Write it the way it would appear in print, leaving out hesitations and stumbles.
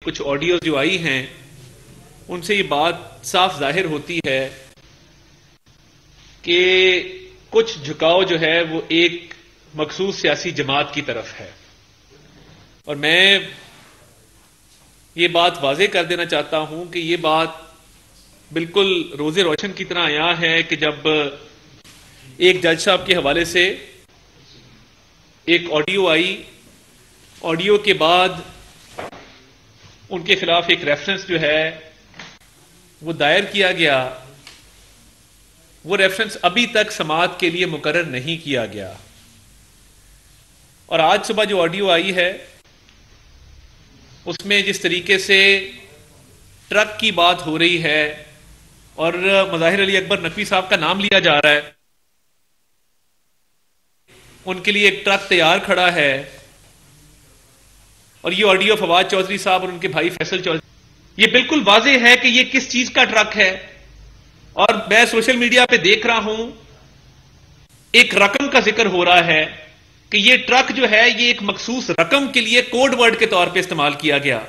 कुछ ऑडियो जो आई हैं उनसे ये बात साफ जाहिर होती है कि कुछ झुकाव जो है वो एक मखसूस सियासी जमात की तरफ है। और मैं ये बात वाज़ेह कर देना चाहता हूं कि ये बात बिल्कुल रोज़े रोशन की तरह आया है कि जब एक जज साहब के हवाले से एक ऑडियो आई, ऑडियो के बाद उनके खिलाफ एक रेफरेंस जो है वो दायर किया गया, वो रेफरेंस अभी तक समाअत के लिए मुकर्रर नहीं किया गया। और आज सुबह जो ऑडियो आई है उसमें जिस तरीके से ट्रक की बात हो रही है और मज़ाहिर अली अकबर नकवी साहब का नाम लिया जा रहा है, उनके लिए एक ट्रक तैयार खड़ा है। और ये ऑडियो फवाद चौधरी साहब और उनके भाई फैसल चौधरी, ये बिल्कुल वाज़ेह है कि ये किस चीज का ट्रक है। और मैं सोशल मीडिया पे देख रहा हूं एक रकम का जिक्र हो रहा है कि ये ट्रक जो है ये एक मखसूस रकम के लिए कोड वर्ड के तौर पे इस्तेमाल किया गया।